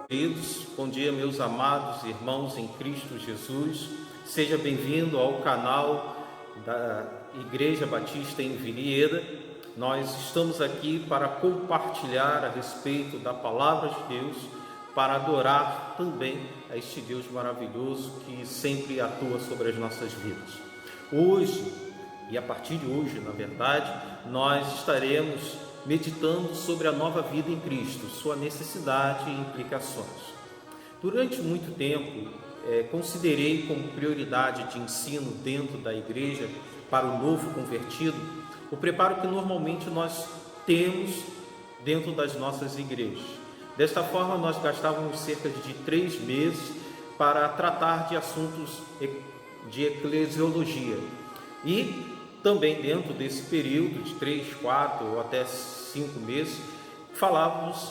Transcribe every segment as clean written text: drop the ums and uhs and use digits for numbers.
Queridos, bom dia, meus amados irmãos em Cristo Jesus. Seja bem-vindo ao canal da Igreja Batista em Vinhedo. Nós estamos aqui para compartilhar a respeito da Palavra de Deus, para adorar também a este Deus maravilhoso que sempre atua sobre as nossas vidas. Hoje, e a partir de hoje, na verdade, nós estaremos meditando sobre a nova vida em Cristo, sua necessidade e implicações. Durante muito tempo, considerei como prioridade de ensino dentro da igreja para o novo convertido o preparo que normalmente nós temos dentro das nossas igrejas. Desta forma, nós gastávamos cerca de 3 meses para tratar de assuntos de eclesiologia. E também dentro desse período de 3, 4 ou até 5 meses,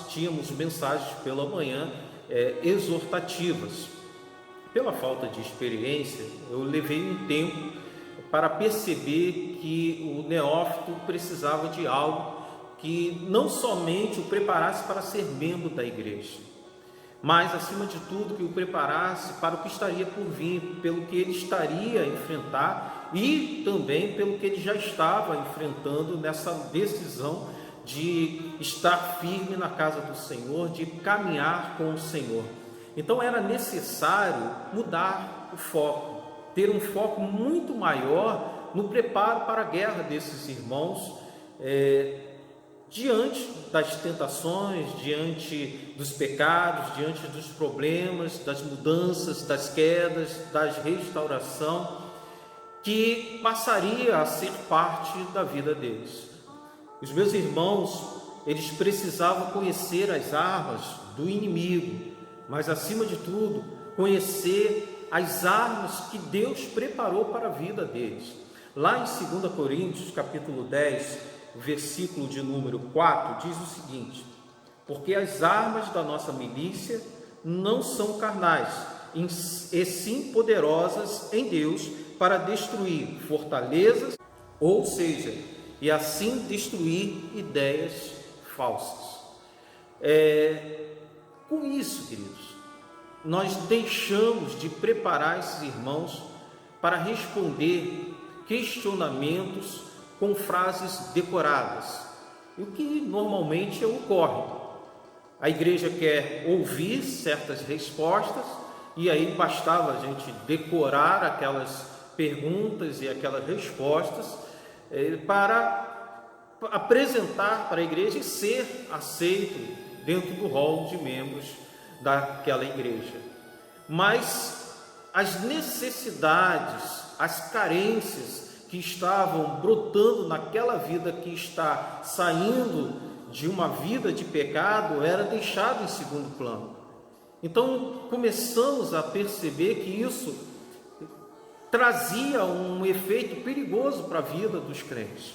tínhamos mensagens pela manhã exortativas. Pela falta de experiência, eu levei um tempo para perceber que o neófito precisava de algo que não somente o preparasse para ser membro da igreja, mas, acima de tudo, que o preparasse para o que estaria por vir, pelo que ele estaria a enfrentar e também pelo que ele já estava enfrentando nessa decisão de estar firme na casa do Senhor, de caminhar com o Senhor. Então era necessário mudar o foco, ter um foco muito maior no preparo para a guerra desses irmãos, diante das tentações, diante dos pecados, diante dos problemas, das mudanças, das quedas, da restauração, que passaria a ser parte da vida deles. Os meus irmãos, eles precisavam conhecer as armas do inimigo, mas, acima de tudo, conhecer as armas que Deus preparou para a vida deles. Lá em 2 Coríntios, capítulo 10, versículo de número 4, diz o seguinte: porque as armas da nossa milícia não são carnais, e sim poderosas em Deus para destruir fortalezas, ou seja, e assim destruir ideias falsas. Com isso, queridos, nós deixamos de preparar esses irmãos para responder questionamentos com frases decoradas, o que normalmente ocorre. A igreja quer ouvir certas respostas e aí bastava a gente decorar aquelas perguntas e aquelas respostas para apresentar para a igreja e ser aceito dentro do rol de membros daquela igreja. Mas as necessidades, as carências que estavam brotando naquela vida que está saindo de uma vida de pecado era deixado em segundo plano. Então começamos a perceber que isso trazia um efeito perigoso para a vida dos crentes,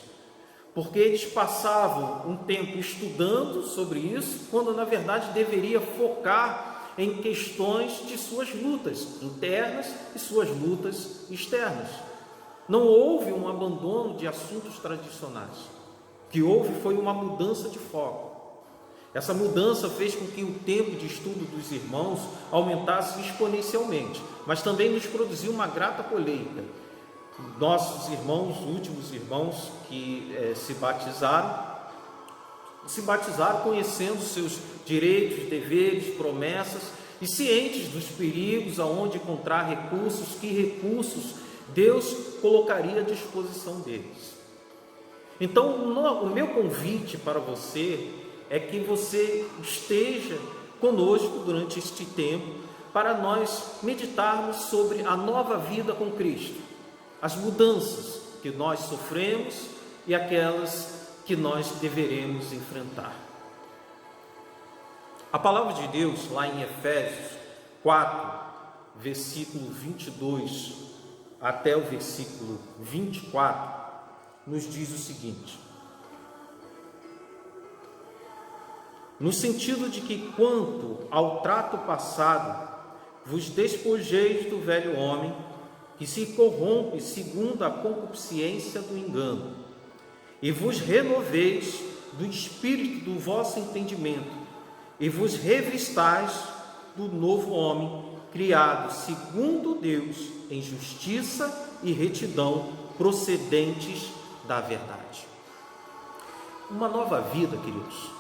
porque eles passavam um tempo estudando sobre isso, quando na verdade deveria focar em questões de suas lutas internas e suas lutas externas. Não houve um abandono de assuntos tradicionais. O que houve foi uma mudança de foco. Essa mudança fez com que o tempo de estudo dos irmãos aumentasse exponencialmente, mas também nos produziu uma grata colheita. Nossos irmãos, últimos irmãos que se batizaram conhecendo seus direitos, deveres, promessas e cientes dos perigos, aonde encontrar recursos, que recursos Deus colocaria à disposição deles. Então, o meu convite para você é que você esteja conosco durante este tempo para nós meditarmos sobre a nova vida com Cristo, as mudanças que nós sofremos e aquelas que nós deveremos enfrentar. A palavra de Deus, lá em Efésios 4, versículo 22 até o versículo 24, nos diz o seguinte: no sentido de que, quanto ao trato passado, vos despojeis do velho homem, que se corrompe segundo a concupiscência do engano, e vos renoveis do espírito do vosso entendimento, e vos revistais do novo homem, criado segundo Deus, em justiça e retidão, procedentes da verdade. Uma nova vida, queridos,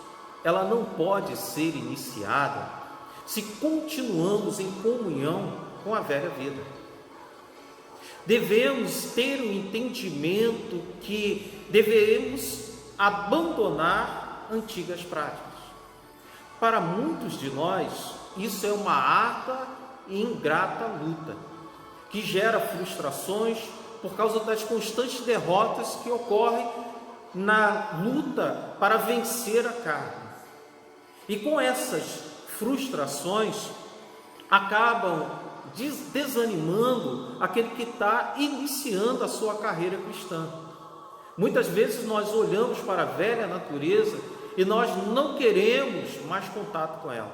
ela não pode ser iniciada se continuamos em comunhão com a velha vida. Devemos ter um entendimento que devemos abandonar antigas práticas. Para muitos de nós, isso é uma árda e ingrata luta, que gera frustrações por causa das constantes derrotas que ocorrem na luta para vencer a carne. E com essas frustrações, acabam desanimando aquele que está iniciando a sua carreira cristã. Muitas vezes nós olhamos para a velha natureza e nós não queremos mais contato com ela.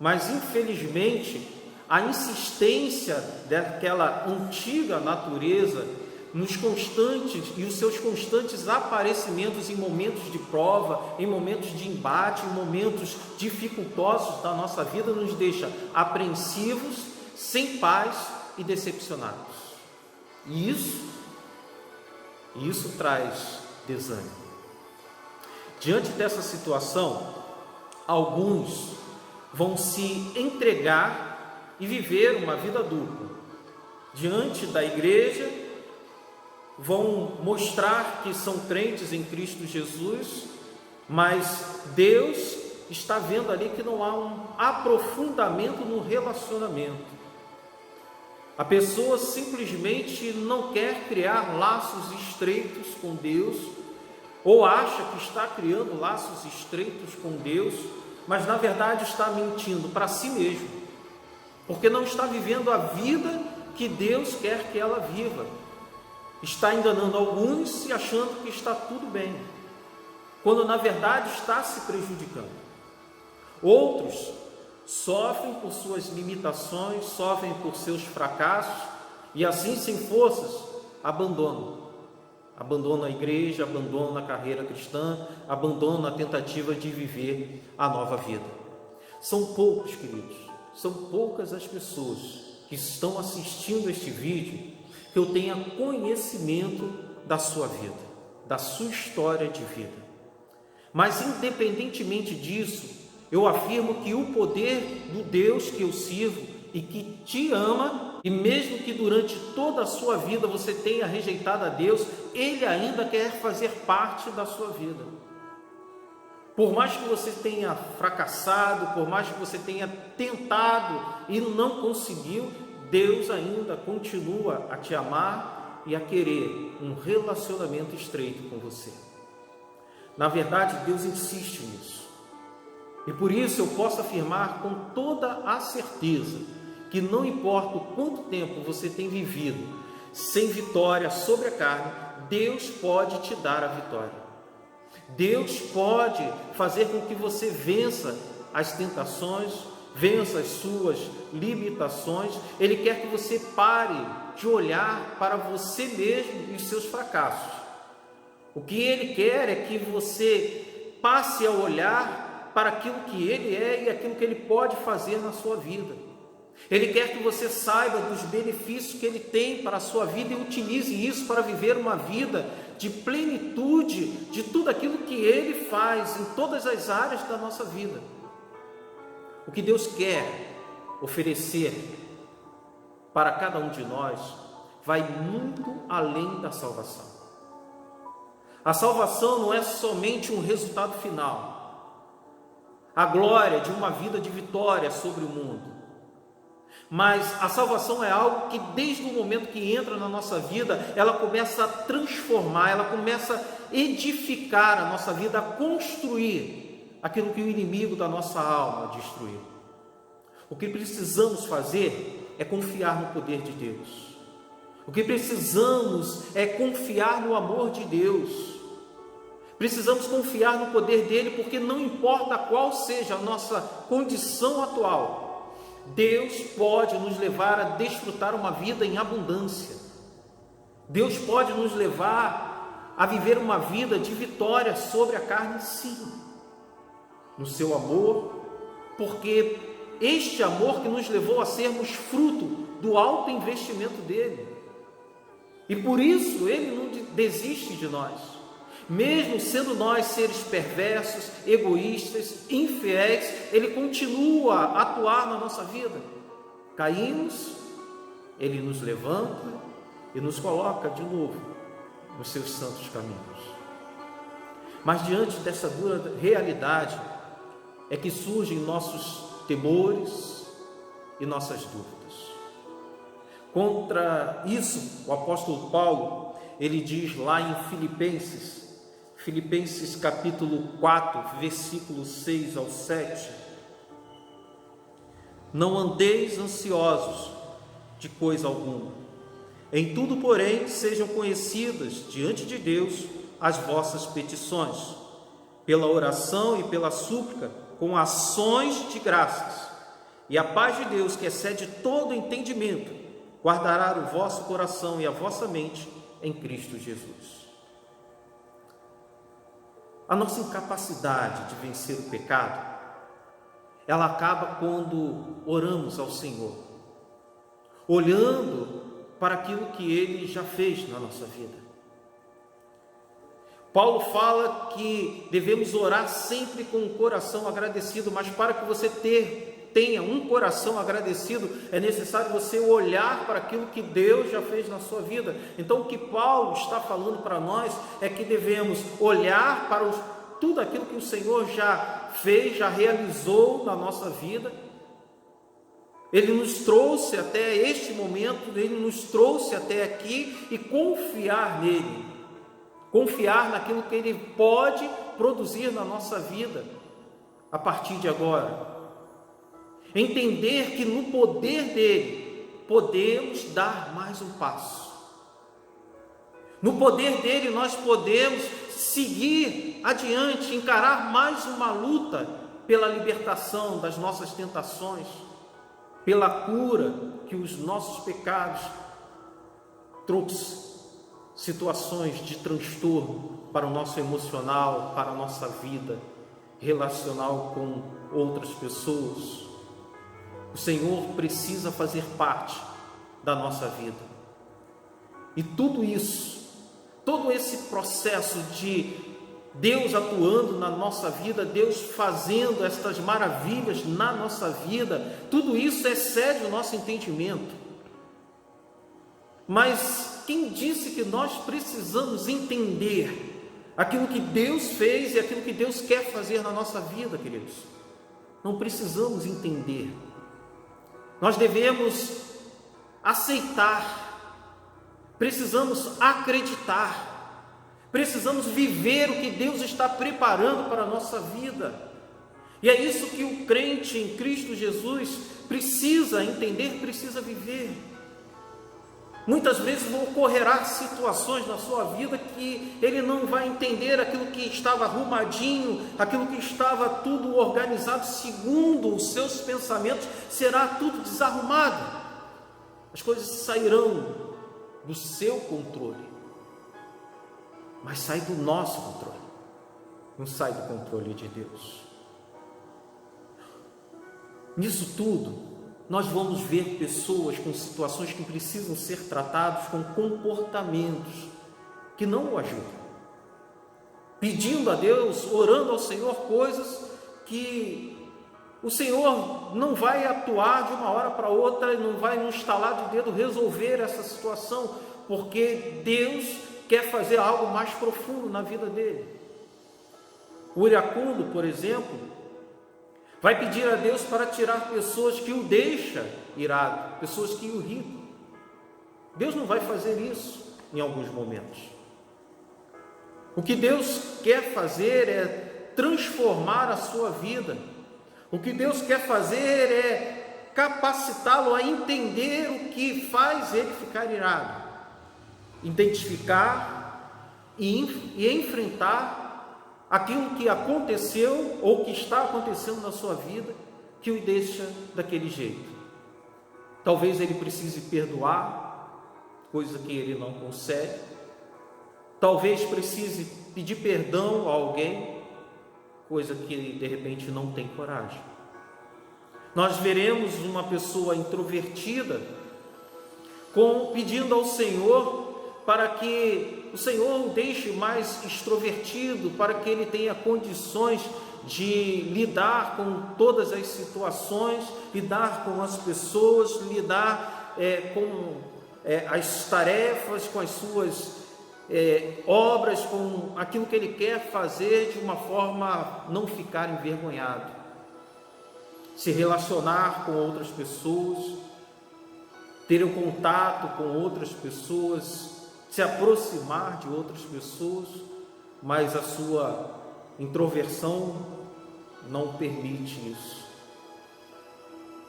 Mas infelizmente, a insistência daquela antiga natureza nos constantes e os seus constantes aparecimentos em momentos de prova, em momentos de embate, em momentos dificultosos da nossa vida, nos deixa apreensivos, sem paz e decepcionados. E isso traz desânimo. Diante dessa situação, alguns vão se entregar e viver uma vida dupla. Diante da igreja, vão mostrar que são crentes em Cristo Jesus, mas Deus está vendo ali que não há um aprofundamento no relacionamento. A pessoa simplesmente não quer criar laços estreitos com Deus, ou acha que está criando laços estreitos com Deus, mas na verdade está mentindo para si mesmo, porque não está vivendo a vida que Deus quer que ela viva. Está enganando alguns e achando que está tudo bem, quando na verdade está se prejudicando. Outros sofrem por suas limitações, sofrem por seus fracassos e assim, sem forças, abandonam a igreja, abandonam a carreira cristã, abandonam a tentativa de viver a nova vida. São poucos, queridos, são poucas as pessoas que estão assistindo este vídeo que eu tenha conhecimento da sua vida, da sua história de vida. Mas independentemente disso, eu afirmo que o poder do Deus que eu sirvo e que te ama, e mesmo que durante toda a sua vida você tenha rejeitado a Deus, Ele ainda quer fazer parte da sua vida. Por mais que você tenha fracassado, por mais que você tenha tentado e não conseguiu, Deus ainda continua a te amar e a querer um relacionamento estreito com você. Na verdade, Deus insiste nisso. E por isso eu posso afirmar com toda a certeza que não importa o quanto tempo você tem vivido sem vitória sobre a carne, Deus pode te dar a vitória. Deus pode fazer com que você vença as tentações, vença as suas limitações. Ele quer que você pare de olhar para você mesmo e os seus fracassos. O que Ele quer é que você passe a olhar para aquilo que Ele é e aquilo que Ele pode fazer na sua vida. Ele quer que você saiba dos benefícios que Ele tem para a sua vida e utilize isso para viver uma vida de plenitude de tudo aquilo que Ele faz em todas as áreas da nossa vida. O que Deus quer oferecer para cada um de nós vai muito além da salvação. A salvação não é somente um resultado final, a glória de uma vida de vitória sobre o mundo. Mas a salvação é algo que desde o momento que entra na nossa vida, ela começa a transformar, ela começa a edificar a nossa vida, a construir aquilo que o inimigo da nossa alma destruiu. O que precisamos fazer é confiar no poder de Deus. O que precisamos é confiar no amor de Deus. Precisamos confiar no poder dele, porque não importa qual seja a nossa condição atual, Deus pode nos levar a desfrutar uma vida em abundância. Deus pode nos levar a viver uma vida de vitória sobre a carne, sim, no seu amor, porque este amor que nos levou a sermos fruto do alto investimento dele. E por isso ele não desiste de nós. Mesmo sendo nós seres perversos, egoístas, infiéis, ele continua a atuar na nossa vida. Caímos, ele nos levanta e nos coloca de novo nos seus santos caminhos. Mas diante dessa dura realidade é que surgem nossos temores e nossas dúvidas. Contra isso, o apóstolo Paulo, ele diz lá em Filipenses capítulo 4, versículo 6 ao 7: não andeis ansiosos de coisa alguma, em tudo, porém, sejam conhecidas diante de Deus as vossas petições, pela oração e pela súplica, com ações de graças, e a paz de Deus, que excede todo entendimento, guardará o vosso coração e a vossa mente em Cristo Jesus. A nossa incapacidade de vencer o pecado, ela acaba quando oramos ao Senhor, olhando para aquilo que Ele já fez na nossa vida. Paulo fala que devemos orar sempre com o coração agradecido, mas para que você tenha um coração agradecido, é necessário você olhar para aquilo que Deus já fez na sua vida. Então o que Paulo está falando para nós é que devemos olhar para tudo aquilo que o Senhor já fez, já realizou na nossa vida. Ele nos trouxe até este momento, Ele nos trouxe até aqui, e confiar nele, confiar naquilo que Ele pode produzir na nossa vida a partir de agora. Entender que no poder dele podemos dar mais um passo. No poder dele nós podemos seguir adiante, encarar mais uma luta pela libertação das nossas tentações, pela cura que os nossos pecados trouxe, situações de transtorno para o nosso emocional, para a nossa vida relacional com outras pessoas. O Senhor precisa fazer parte da nossa vida. E tudo isso, todo esse processo de Deus atuando na nossa vida, Deus fazendo estas maravilhas na nossa vida, tudo isso excede o nosso entendimento. Mas quem disse que nós precisamos entender aquilo que Deus fez e aquilo que Deus quer fazer na nossa vida, queridos? Não precisamos entender. Nós devemos aceitar, precisamos acreditar, precisamos viver o que Deus está preparando para a nossa vida. E é isso que o crente em Cristo Jesus precisa entender, precisa viver. Muitas vezes ocorrerá situações na sua vida que ele não vai entender aquilo que estava arrumadinho, aquilo que estava tudo organizado segundo os seus pensamentos, será tudo desarrumado. As coisas sairão do seu controle, mas sai do nosso controle, não sai do controle de Deus. Nisso tudo, nós vamos ver pessoas com situações que precisam ser tratadas com comportamentos que não o ajudam, pedindo a Deus, orando ao Senhor coisas que o Senhor não vai atuar de uma hora para outra, não vai no estalar de dedo resolver essa situação, porque Deus quer fazer algo mais profundo na vida dele. O iracundo, por exemplo, vai pedir a Deus para tirar pessoas que o deixam irado, pessoas que o irritam. Deus não vai fazer isso em alguns momentos. O que Deus quer fazer é transformar a sua vida. O que Deus quer fazer é capacitá-lo a entender o que faz ele ficar irado, identificar e enfrentar aquilo que aconteceu ou que está acontecendo na sua vida que o deixa daquele jeito. Talvez ele precise perdoar, coisa que ele não consegue. Talvez precise pedir perdão a alguém, coisa que ele de repente não tem coragem. Nós veremos uma pessoa introvertida pedindo ao Senhor para que o Senhor o deixe mais extrovertido, para que ele tenha condições de lidar com todas as situações, lidar com as pessoas, lidar com as tarefas, com as suas obras, com aquilo que ele quer fazer, de uma forma a não ficar envergonhado, se relacionar com outras pessoas, ter um contato com outras pessoas, se aproximar de outras pessoas, mas a sua introversão não permite isso.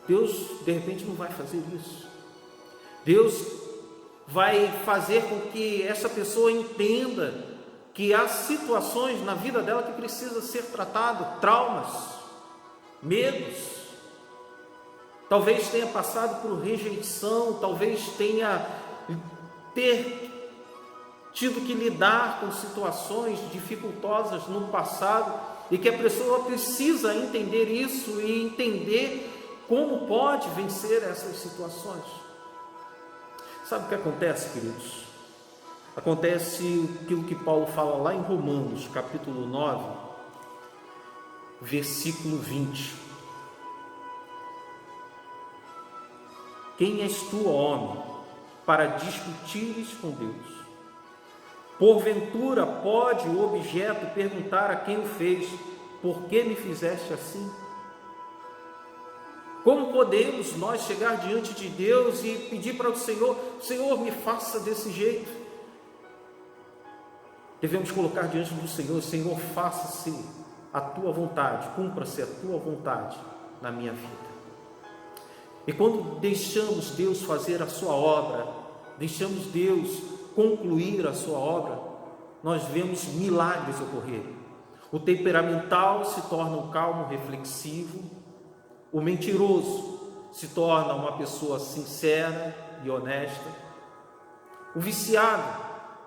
Deus, de repente, não vai fazer isso. Deus vai fazer com que essa pessoa entenda que há situações na vida dela que precisa ser tratado, traumas, medos. Talvez tenha passado por rejeição, talvez tenha tido que lidar com situações dificultosas no passado, e que a pessoa precisa entender isso e entender como pode vencer essas situações. Sabe o que acontece, queridos? Acontece aquilo que Paulo fala lá em Romanos, capítulo 9, versículo 20. Quem és tu, homem, para discutires com Deus? Porventura pode o objeto perguntar a quem o fez: por que me fizeste assim? Como podemos nós chegar diante de Deus e pedir para o Senhor: Senhor, me faça desse jeito? Devemos colocar diante do Senhor: Senhor, faça-se a tua vontade, cumpra-se a tua vontade na minha vida. E quando deixamos Deus fazer a sua obra, deixamos Deus concluir a sua obra, nós vemos milagres ocorrerem. O temperamental se torna um calmo, reflexivo. O mentiroso se torna uma pessoa sincera e honesta. O viciado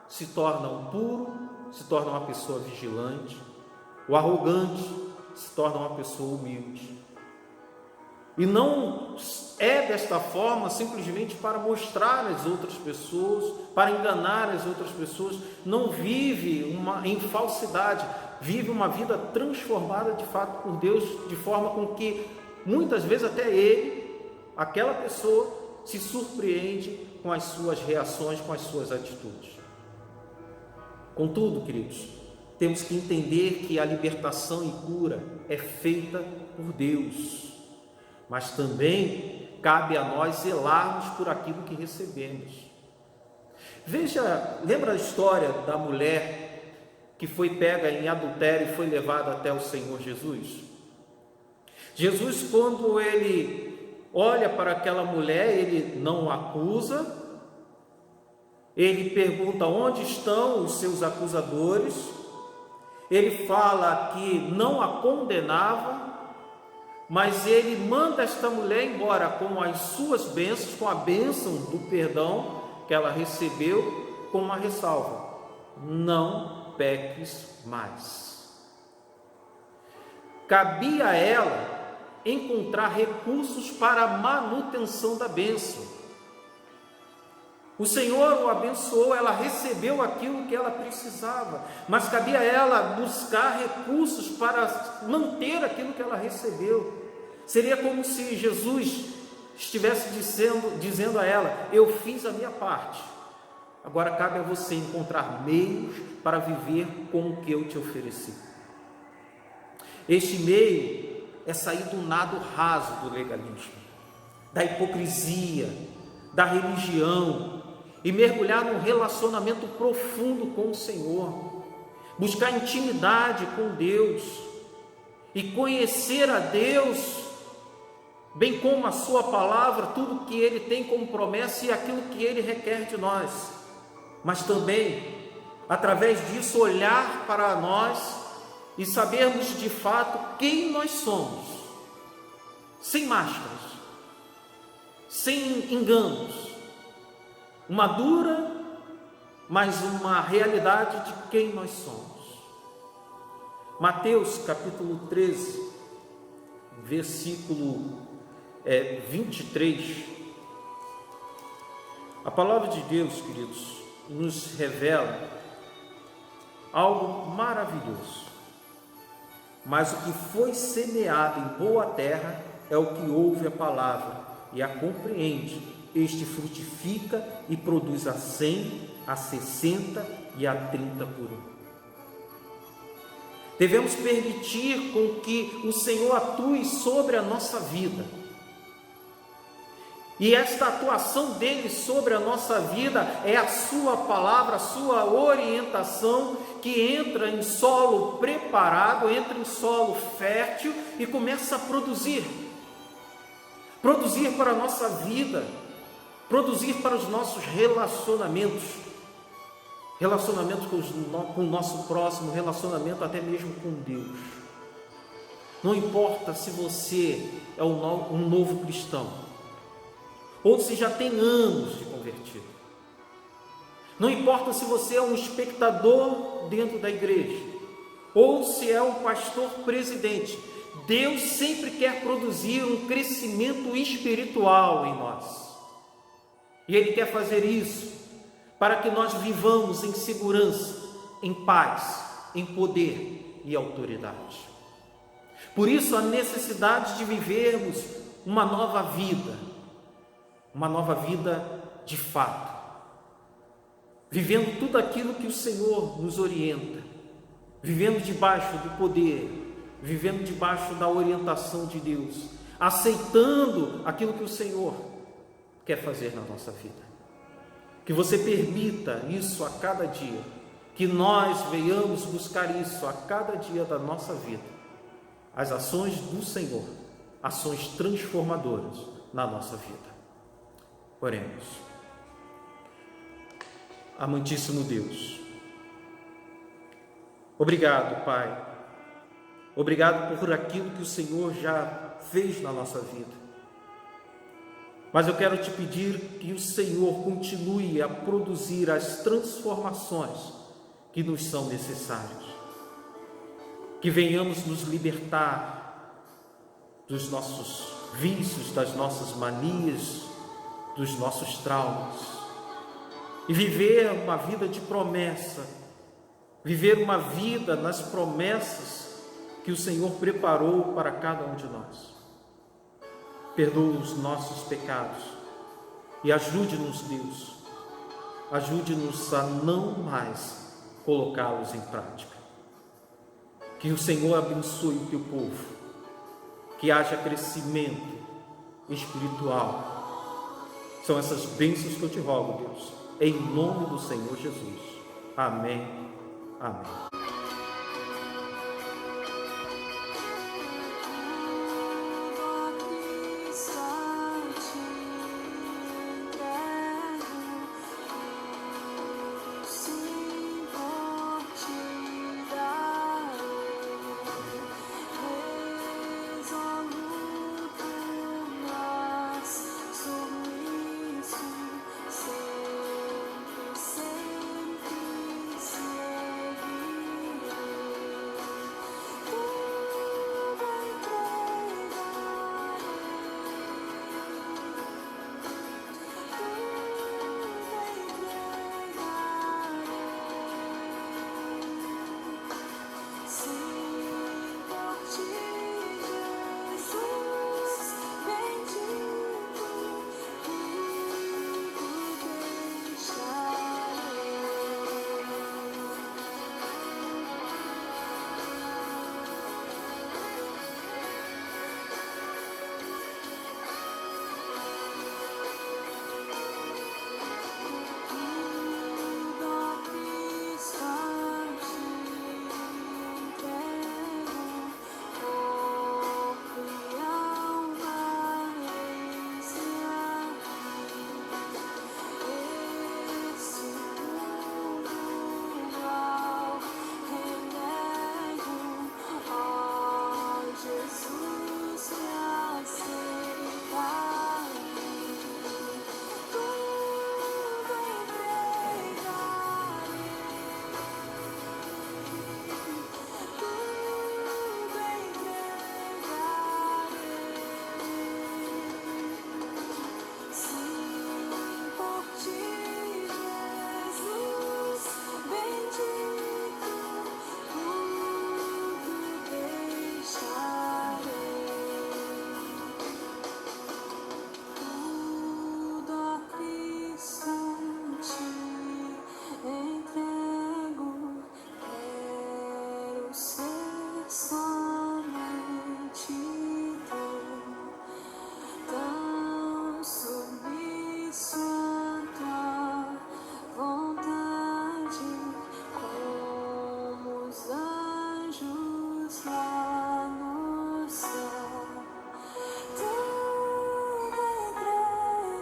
se torna um puro, se torna uma pessoa vigilante. O arrogante se torna uma pessoa humilde. E não é desta forma simplesmente para mostrar às outras pessoas, para enganar as outras pessoas. Não vive em falsidade, vive uma vida transformada de fato por Deus, de forma com que muitas vezes até aquela pessoa, se surpreende com as suas reações, com as suas atitudes. Contudo, queridos, temos que entender que a libertação e cura é feita por Deus, mas também cabe a nós zelarmos por aquilo que recebemos. Lembra a história da mulher que foi pega em adultério e foi levada até o Senhor Jesus? Jesus, quando ele olha para aquela mulher, ele não a acusa, ele pergunta onde estão os seus acusadores, ele fala que não a condenava, mas ele manda esta mulher embora com as suas bênçãos, com a bênção do perdão que ela recebeu, com uma ressalva: não peques mais. Cabia a ela encontrar recursos para a manutenção da bênção. O Senhor o abençoou, ela recebeu aquilo que ela precisava, mas cabia a ela buscar recursos para manter aquilo que ela recebeu. Seria como se Jesus estivesse dizendo a ela: eu fiz a minha parte, agora cabe a você encontrar meios para viver com o que eu te ofereci. Este meio é sair do nado raso do legalismo, da hipocrisia, da religião, e mergulhar num relacionamento profundo com o Senhor, buscar intimidade com Deus e conhecer a Deus, bem como a sua palavra, tudo que Ele tem como promessa e aquilo que Ele requer de nós, mas também, através disso, olhar para nós e sabermos de fato quem nós somos, sem máscaras, sem enganos, uma dura, mas uma realidade de quem nós somos. Mateus capítulo 13, versículo 23, a palavra de Deus, queridos, nos revela algo maravilhoso. Mas o que foi semeado em boa terra é o que ouve a palavra e a compreende. Este frutifica e produz a 100, a 60 e a 30 por um. Devemos permitir com que o Senhor atue sobre a nossa vida. E esta atuação dele sobre a nossa vida é a sua palavra, a sua orientação, que entra em solo preparado, entra em solo fértil e começa a produzir para a nossa vida, produzir para os nossos relacionamentos com o nosso próximo, relacionamento até mesmo com Deus. Não importa se você é um novo cristão, ou se já tem anos de convertido. Não importa se você é um espectador dentro da igreja, ou se é um pastor presidente. Deus sempre quer produzir um crescimento espiritual em nós. E Ele quer fazer isso para que nós vivamos em segurança, em paz, em poder e autoridade. Por isso a necessidade de vivermos uma nova vida de fato, vivendo tudo aquilo que o Senhor nos orienta, vivendo debaixo do poder, vivendo debaixo da orientação de Deus, aceitando aquilo que o Senhor quer fazer na nossa vida. Que você permita isso a cada dia, que nós venhamos buscar isso a cada dia da nossa vida, as ações do Senhor, ações transformadoras na nossa vida. Oremos. Amantíssimo Deus, obrigado, Pai, obrigado por aquilo que o Senhor já fez na nossa vida, mas eu quero te pedir que o Senhor continue a produzir as transformações que nos são necessárias, que venhamos nos libertar dos nossos vícios, das nossas manias, dos nossos traumas, e viver uma vida de promessa, viver uma vida nas promessas que o Senhor preparou para cada um de nós. Perdoa os nossos pecados e ajude-nos, Deus, ajude-nos a não mais colocá-los em prática. Que o Senhor abençoe o teu povo, que haja crescimento espiritual. São essas bênçãos que eu te rogo, Deus, em nome do Senhor Jesus. Amém. Amém. ser somente teu, tão submisso à tua vontade, como os anjos lá no céu. Tudo entregarei,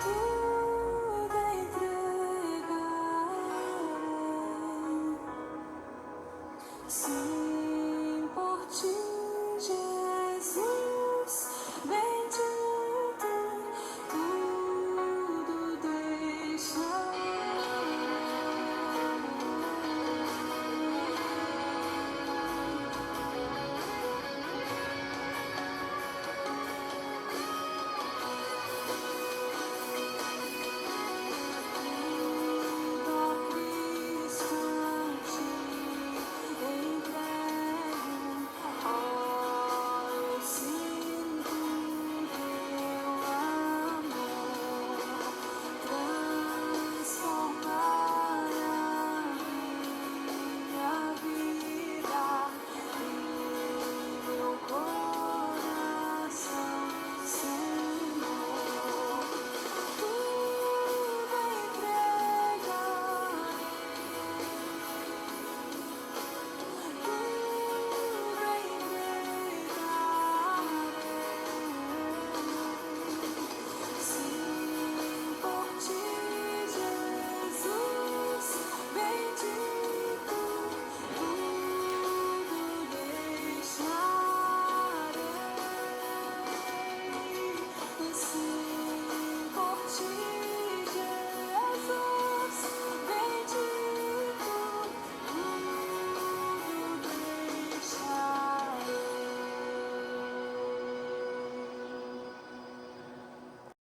tudo entregarei. Sim.